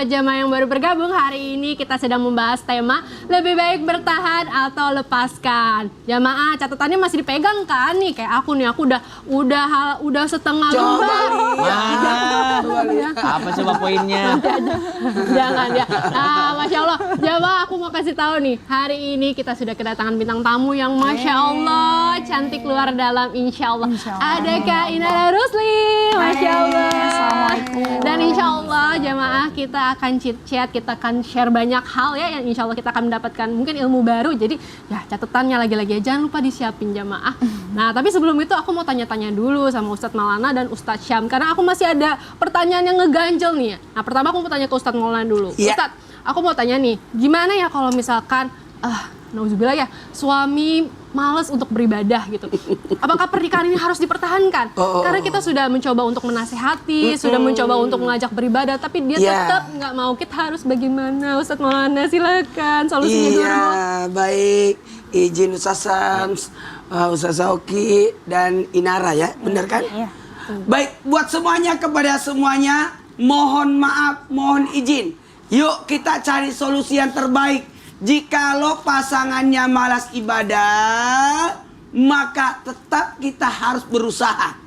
buat jamaah yang baru bergabung, hari ini kita sedang membahas tema lebih baik bertahan atau lepaskan. Jamaah catatannya masih dipegang kan nih, kayak aku nih, aku udah setengah lembar. Apa coba poinnya? Jangan ya. Nah, Masya Allah, jamaah aku mau kasih tahu nih, hari ini kita sudah kedatangan bintang tamu yang Masya Allah cantik luar dalam, Insya Allah. Ada Kak Inara Rusli, Masya Allah. Assalamualaikum. Dan Insya Allah jamaah kita akan chit-chat, kita akan share banyak hal ya, yang Insya Allah kita akan mendapatkan mungkin ilmu baru. Jadi ya catatannya lagi-lagi ya, jangan lupa disiapin jamaah. Nah tapi sebelum itu aku mau tanya-tanya dulu sama Ustadz Maulana dan Ustadz Syam, karena aku masih ada pertanyaan yang ngeganjel nih ya. Nah pertama aku mau tanya ke Ustadz Maulana dulu. Ustadz, aku mau tanya nih, gimana ya kalau misalkan nauzubillah ya, suami males untuk beribadah gitu. Apakah pernikahan ini harus dipertahankan? Karena kita sudah mencoba untuk menasehati, sudah mencoba untuk mengajak beribadah, tapi dia tetap nggak mau. Kita harus bagaimana? Ustadz Maulana, silakan solusinya dulu. Iya, baik. Izin Ustaz Syams, Ustaz Oki, dan Inara ya, benar kan? Iya. Baik, buat semuanya, kepada semuanya, mohon maaf, mohon izin. Yuk kita cari solusi yang terbaik. Jikalau pasangannya malas ibadah, maka tetap kita harus berusaha.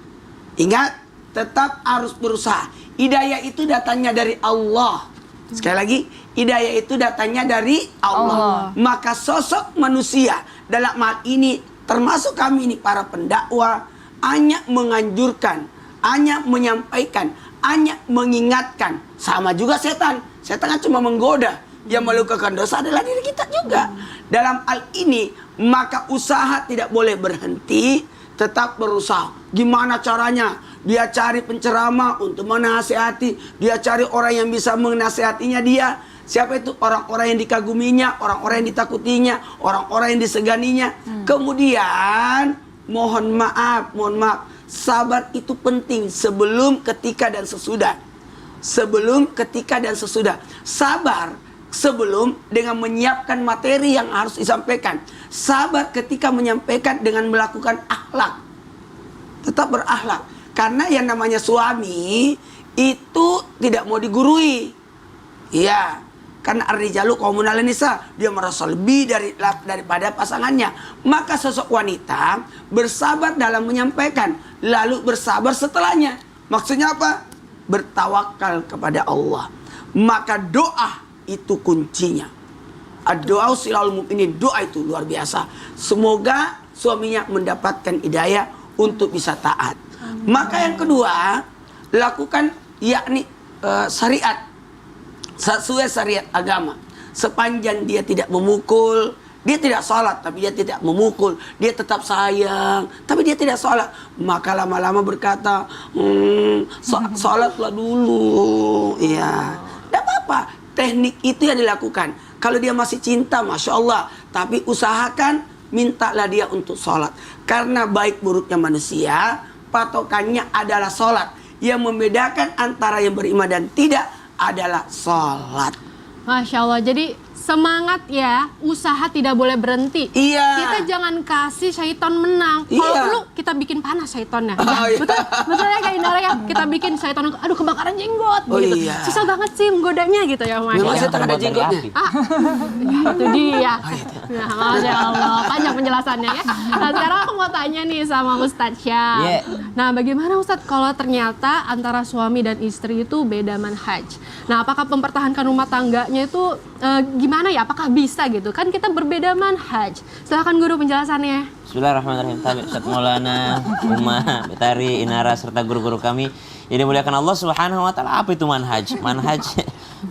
Ingat, tetap harus berusaha. Hidayah itu datangnya dari Allah. Sekali lagi, hidayah itu datangnya dari Allah. Maka sosok manusia dalam hal ini, termasuk kami ini para pendakwah, hanya menganjurkan, hanya menyampaikan, hanya mengingatkan. Sama juga setan. Setan kan cuma menggoda. Yang melakukan dosa adalah diri kita juga. Dalam hal ini, maka usaha tidak boleh berhenti, tetap berusaha. Gimana caranya? Dia cari penceramah untuk menasihati, dia cari orang yang bisa menasihatinya dia. Siapa itu? Orang-orang yang dikaguminya, orang-orang yang ditakutinya, orang-orang yang diseganinya. Kemudian, mohon maaf, sabar itu penting sebelum, ketika, dan sesudah. Sebelum, ketika, dan sesudah. Sabar sebelum dengan menyiapkan materi yang harus disampaikan. Sabar ketika menyampaikan dengan melakukan akhlak. Tetap berakhlak. Karena yang namanya suami itu tidak mau digurui. Iya. Karena ar-rijalu qawwamun 'alan nisa, dia merasa lebih daripada pasangannya. Maka sosok wanita bersabar dalam menyampaikan, lalu bersabar setelahnya. Maksudnya apa? Bertawakal kepada Allah. Maka doa itu kuncinya. Doa silahul mu'minin, doa itu luar biasa. Semoga suaminya mendapatkan hidayah untuk bisa taat. Maka yang kedua, lakukan yakni syariat, sesuai syariat agama. Sepanjang dia tidak memukul, dia tidak sholat tapi dia tidak memukul, dia tetap sayang tapi dia tidak sholat, maka lama-lama berkata, sholatlah dulu. Iya, tidak apa-apa. Teknik itu yang dilakukan. Kalau dia masih cinta, Masya Allah. Tapi usahakan, mintalah dia untuk sholat. Karena baik buruknya manusia, patokannya adalah sholat. Yang membedakan antara yang beriman dan tidak adalah sholat. Masya Allah, jadi semangat ya, usaha tidak boleh berhenti. Iya. Kita jangan kasih syaitan menang. Kalau perlu kita bikin panas syaitannya. Betul ya Kak Indara ya, kita bikin syaitan, aduh kebakaran jenggot gitu. Iya. Susah banget sih menggodanya gitu ya, Masya Memang Allah. setan ada jenggotnya. Itu dia. Nah, Masya Allah, panjang penjelasannya ya. Nah sekarang aku mau tanya nih sama Ustadz Syam. Nah bagaimana Ustadz kalau ternyata antara suami dan istri itu beda manhaj? Nah apakah mempertahankan rumah tangganya itu gimana ya? Apakah bisa gitu? Kan kita berbeda manhaj. Silakan guru penjelasannya. Bismillahirrahmanirrahim. Ustadz Maulana, Uma, Betari, Inara, serta guru-guru kami yang dimuliakan Allah Subhanahu wa Ta'ala. Apa itu manhaj?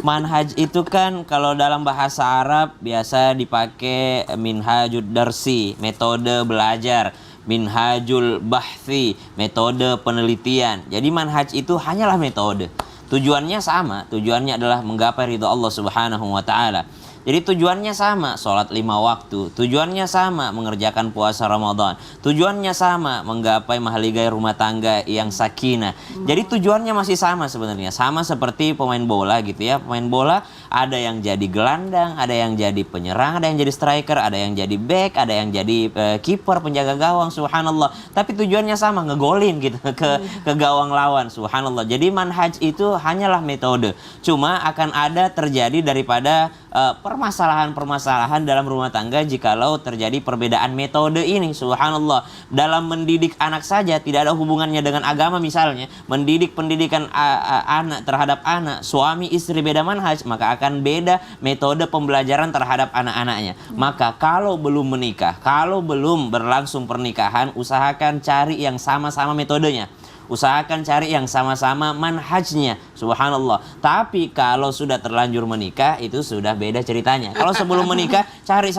Manhaj itu kan kalau dalam bahasa Arab biasa dipakai minhajud darsi, metode belajar, minhajul bahthi, metode penelitian. Jadi manhaj itu hanyalah metode. Tujuannya sama, tujuannya adalah menggapai ridho Allah Subhanahu wa Ta'ala. Jadi tujuannya sama, sholat 5 waktu. Tujuannya sama, mengerjakan puasa Ramadan. Tujuannya sama, menggapai mahligai rumah tangga yang sakinah. Jadi tujuannya masih sama sebenarnya. Sama seperti pemain bola gitu ya. Pemain bola ada yang jadi gelandang, ada yang jadi penyerang, ada yang jadi striker, ada yang jadi back, ada yang jadi kiper, penjaga gawang, subhanallah. Tapi tujuannya sama, ngegolin gitu ke gawang lawan, subhanallah. Jadi manhaj itu hanyalah metode. Cuma akan ada terjadi daripada permasalahan-permasalahan dalam rumah tangga jikalau terjadi perbedaan metode ini, subhanallah. Dalam mendidik anak saja tidak ada hubungannya dengan agama, misalnya mendidik pendidikan anak terhadap anak, suami istri beda manhaj, maka akan beda metode pembelajaran terhadap anak-anaknya. Maka kalau belum menikah, kalau belum berlangsung pernikahan, usahakan cari yang sama-sama metodenya. Usahakan cari yang sama-sama manhajnya, subhanallah. Tapi kalau sudah terlanjur menikah, itu sudah beda ceritanya. Kalau sebelum menikah, cari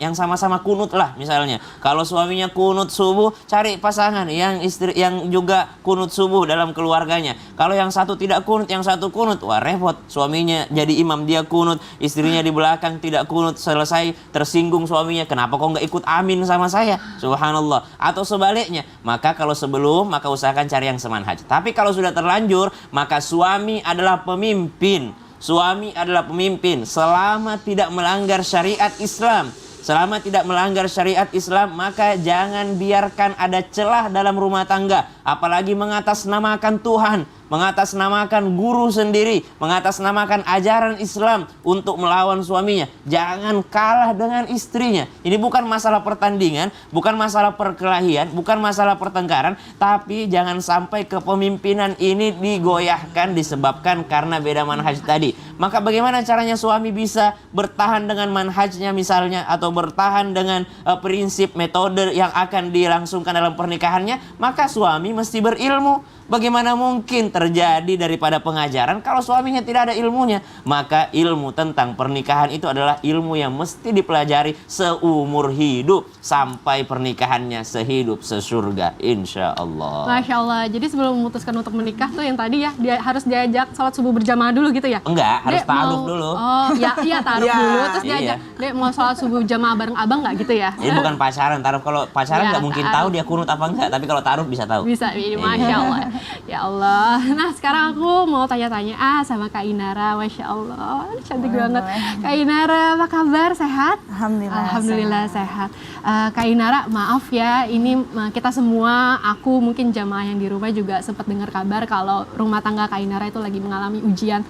yang sama-sama kunut lah, misalnya. Kalau suaminya kunut subuh, cari pasangan yang istri yang juga kunut subuh dalam keluarganya. Kalau yang satu tidak kunut, yang satu kunut, wah repot. Suaminya jadi imam, dia kunut, istrinya di belakang tidak kunut, selesai tersinggung suaminya. Kenapa kok nggak ikut amin sama saya? Subhanallah. Atau sebaliknya, maka kalau sebelum, maka usahakan cari yang semanhaj. Tapi kalau sudah terlanjur, maka suami adalah pemimpin. Suami adalah pemimpin selama tidak melanggar syariat Islam. Selama tidak melanggar syariat Islam, maka jangan biarkan ada celah dalam rumah tangga. Apalagi mengatasnamakan Tuhan, mengatasnamakan guru sendiri, mengatasnamakan ajaran Islam untuk melawan suaminya. Jangan kalah dengan istrinya. Ini bukan masalah pertandingan, bukan masalah perkelahian, bukan masalah pertengkaran, tapi jangan sampai kepemimpinan ini digoyahkan disebabkan karena beda manhaj tadi. Maka bagaimana caranya suami bisa bertahan dengan manhajnya misalnya, atau bertahan dengan prinsip metode yang akan dilangsungkan dalam pernikahannya? Maka suami mesti berilmu. Bagaimana mungkin terjadi daripada pengajaran kalau suaminya tidak ada ilmunya? Maka ilmu tentang pernikahan itu adalah ilmu yang mesti dipelajari seumur hidup sampai pernikahannya sehidup sesurga, insya Allah. Masya Allah. Jadi sebelum memutuskan untuk menikah tuh yang tadi ya, dia harus diajak sholat subuh berjamaah dulu gitu ya? Enggak, harus Dek, ta'aruf dulu. Oh, iya ta'aruf Iya, dulu. Terus iya. diajak, Dek mau sholat subuh berjamaah bareng abang nggak gitu ya? Ini bukan pacaran, taruh. Kalau pacaran Ya, nggak mungkin ta'aruf. tahu dia kunut apa enggak, tapi kalau taruh bisa tahu. Bisa, Masya Allah. Ya Allah. Nah sekarang aku mau tanya-tanya sama Kak Inara. Masya Allah, cantik banget. Kak Inara, apa kabar? Sehat? Alhamdulillah sehat. Kak Inara, maaf ya, ini kita semua, aku mungkin jamaah yang di rumah juga sempat dengar kabar kalau rumah tangga Kak Inara itu lagi mengalami ujian.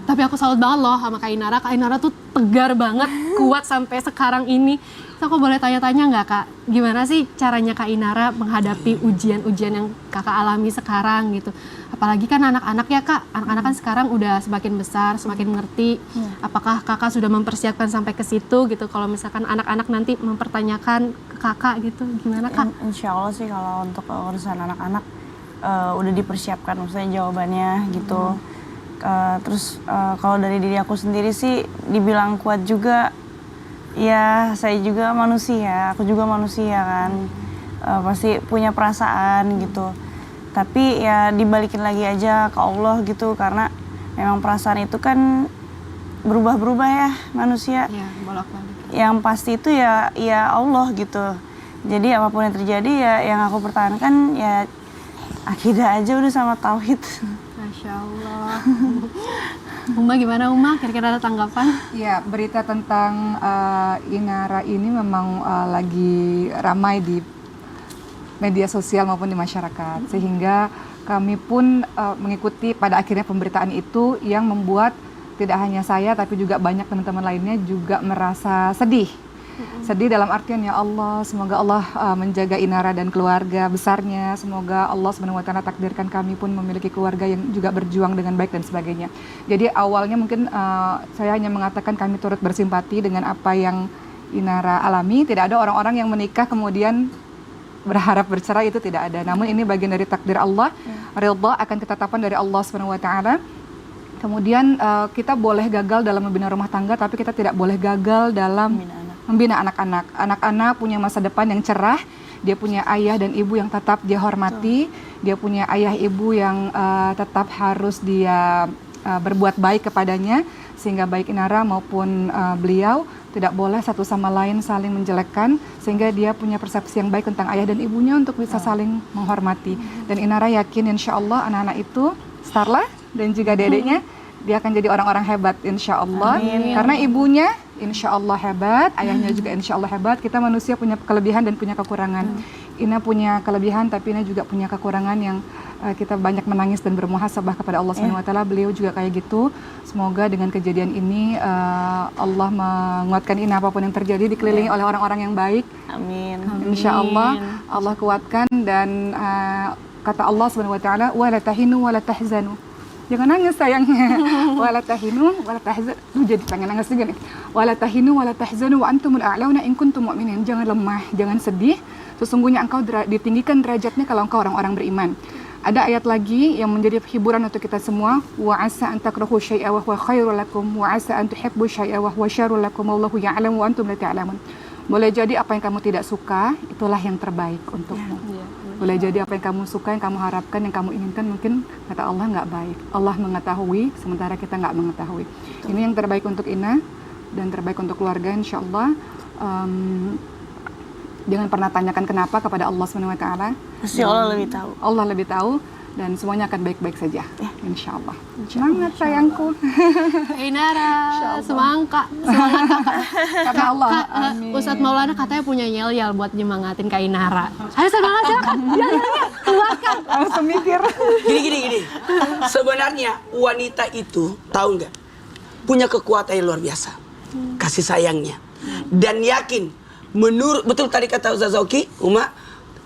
Tapi aku salut banget loh sama Kak Inara. Kak Inara tuh tegar banget, kuat sampai sekarang ini. So, aku boleh tanya-tanya nggak Kak, gimana sih caranya Kak Inara menghadapi ujian-ujian yang Kakak alami sekarang gitu? Apalagi kan anak-anak ya Kak, anak-anak kan sekarang udah semakin besar, semakin mengerti. Apakah Kakak sudah mempersiapkan sampai ke situ gitu? Kalau misalkan anak-anak nanti mempertanyakan ke Kakak gitu, gimana Kak? Insya Allah sih kalau untuk urusan anak-anak udah dipersiapkan maksudnya jawabannya gitu. Terus kalau dari diri aku sendiri sih dibilang kuat juga. Ya, saya juga manusia, aku juga manusia kan, pasti punya perasaan gitu. Tapi ya dibalikin lagi aja ke Allah gitu, karena memang perasaan itu kan berubah-berubah ya manusia. Ya, bolak-balik. Yang pasti itu ya Allah gitu. Jadi apapun yang terjadi ya yang aku pertahankan ya akidah aja udah sama tauhid. Masya Allah. Uma gimana Uma? Kira-kira ada tanggapan? Ya, berita tentang Inara ini memang lagi ramai di media sosial maupun di masyarakat, sehingga kami pun mengikuti pada akhirnya pemberitaan itu yang membuat tidak hanya saya tapi juga banyak teman-teman lainnya juga merasa sedih. Sedih dalam artian ya Allah, semoga Allah menjaga Inara dan keluarga besarnya. Semoga Allah SWT takdirkan kami pun memiliki keluarga yang juga berjuang dengan baik dan sebagainya. Jadi awalnya mungkin saya hanya mengatakan kami turut bersimpati dengan apa yang Inara alami. Tidak ada orang-orang yang menikah kemudian berharap bercerai, itu tidak ada. Namun ini bagian dari takdir Allah, ridha akan ketetapan dari Allah SWT. Kemudian kita boleh gagal dalam membina rumah tangga, tapi kita tidak boleh gagal dalam membina anak-anak. Anak-anak punya masa depan yang cerah, dia punya ayah dan ibu yang tetap dia hormati, dia punya ayah ibu yang tetap harus dia berbuat baik kepadanya. sehingga baik Inara maupun beliau tidak boleh satu sama lain saling menjelekkan, sehingga dia punya persepsi yang baik tentang ayah dan ibunya untuk bisa saling menghormati. Dan Inara yakin insya Allah anak-anak itu, Starla dan juga dedeknya, dia akan jadi orang-orang hebat insya Allah. Karena ibunya insya Allah hebat, ayahnya juga insya Allah hebat. Kita manusia punya kelebihan dan punya kekurangan. Ina punya kelebihan, tapi Ina juga punya kekurangan yang kita banyak menangis dan bermuhasabah kepada Allah Subhanahu wa taala. Beliau juga kayak gitu. Semoga dengan kejadian ini Allah menguatkan Ina apapun yang terjadi, dikelilingi oleh orang-orang yang baik. Amin. Insya Allah Allah kuatkan, dan kata Allah Subhanahu wa taala, wa la tahinu wa la tahzanu. Jangan nangis sayangnya. Wala tahinu wala tahzanu. Jadi pengen nangis juga nih. Wala tahinu wala tahzanu wa antumul a'launa in kuntum mu'minin. Jangan lemah, jangan sedih. Sesungguhnya engkau ditinggikan derajatnya kalau engkau orang-orang beriman. Ada ayat lagi yang menjadi hiburan untuk kita semua. Wa asa an takrahu syai'a wa huwa khairul lakum wa asa an tuhibbu syai'a wa huwa syarrul lakum wallahu ya'lamu wa antum la ta'lamun. Boleh jadi apa yang kamu tidak suka itulah yang terbaik untukmu. Boleh jadi apa yang kamu suka, yang kamu harapkan, yang kamu inginkan mungkin kata Allah nggak baik. Allah mengetahui, sementara kita nggak mengetahui. Ini yang terbaik untuk Ina dan terbaik untuk keluarga, insya Allah. Jangan pernah tanyakan kenapa kepada Allah Subhanahu wa taala. Pasti Allah lebih tahu. Allah lebih tahu, dan semuanya akan baik-baik saja. Insya Allah. Semangat sayangku. Inara, semangat Karena Allah. Kak, Ustadz Maulana katanya punya yel-yel buat nyemangatin Kak Inara. Ayo semangat, silakan. Ya, keluarkan. Langsung mikir. Gini. Sebenarnya wanita itu, tahu nggak? Punya kekuatan yang luar biasa. Kasih sayangnya. Dan yakin, betul tadi kata Ustaz Zauki,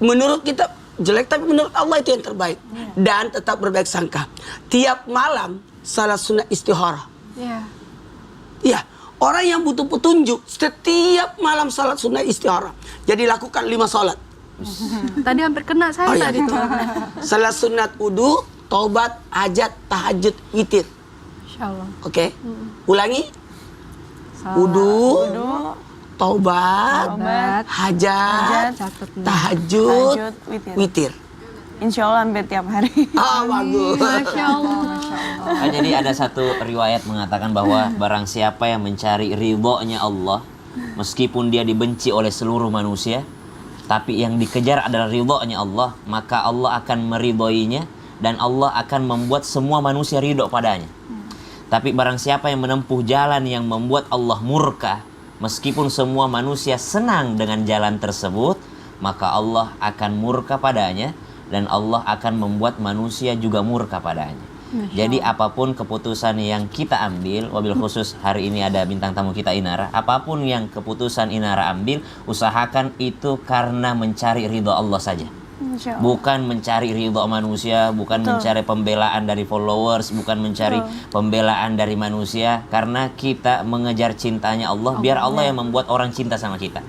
menurut kita jelek, tapi menurut Allah itu yang terbaik. Dan tetap berbaik sangka. Tiap malam salat sunnah istihara. Iya, orang yang butuh petunjuk setiap malam salat sunnah istihara. Jadi lakukan 5 salat. Tadi hampir kena saya tadi tuh. Salat sunat wudu, taubat, hajat, tahajud, witir. Insyaallah. Oke. Ulangi. Wudu, taubat, hajat, tahajud, witir. Insya Allah hampir tiap hari. Bagus. Masya Allah. Jadi ada satu riwayat mengatakan bahwa barang siapa yang mencari ridhonya Allah, meskipun dia dibenci oleh seluruh manusia, tapi yang dikejar adalah ridhonya Allah, maka Allah akan meridhoinya dan Allah akan membuat semua manusia ridho padanya. Tapi barang siapa yang menempuh jalan yang membuat Allah murka, meskipun semua manusia senang dengan jalan tersebut, maka Allah akan murka padanya dan Allah akan membuat manusia juga murka padanya. Jadi apapun keputusan yang kita ambil, wabil khusus hari ini ada bintang tamu kita Inara, apapun yang keputusan Inara ambil, usahakan itu karena mencari ridho Allah saja. Bukan mencari ridho manusia, bukan mencari pembelaan dari followers, bukan mencari pembelaan dari manusia, karena kita mengejar cintanya Allah, biar Allah yang membuat orang cinta sama kita.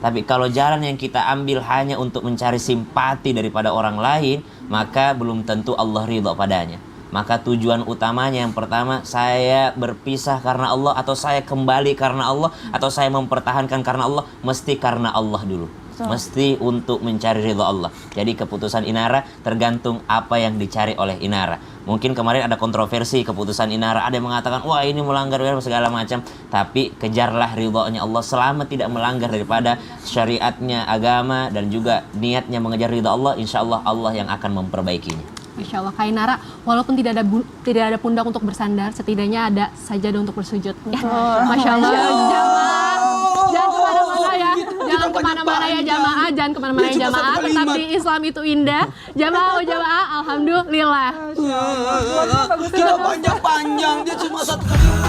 Tapi kalau jalan yang kita ambil hanya untuk mencari simpati daripada orang lain, maka belum tentu Allah ridho padanya. Maka tujuan utamanya yang pertama, saya berpisah karena Allah, atau saya kembali karena Allah, atau saya mempertahankan karena Allah, mesti karena Allah dulu. Mesti untuk mencari ridho Allah. Jadi keputusan Inara tergantung apa yang dicari oleh Inara. Mungkin kemarin ada kontroversi keputusan Inara, ada yang mengatakan wah ini melanggar segala macam. Tapi kejarlah ridhonya Allah selama tidak melanggar daripada syariatnya, agama, dan juga niatnya mengejar ridho Allah. Insya Allah Allah yang akan memperbaikinya. Masya Allah, Kak Inara, walaupun tidak ada pundak untuk bersandar, setidaknya ada sajadah untuk bersujud. Ya. Masya Allah, jangan kemana-mana ya, jangan kemana-mana ya jamaah, jangan kemana-mana ya jamaah. Tetap di Islam itu indah, jamaah, alhamdulillah. Kita panjang-panjang, dia cuma satu kalimat.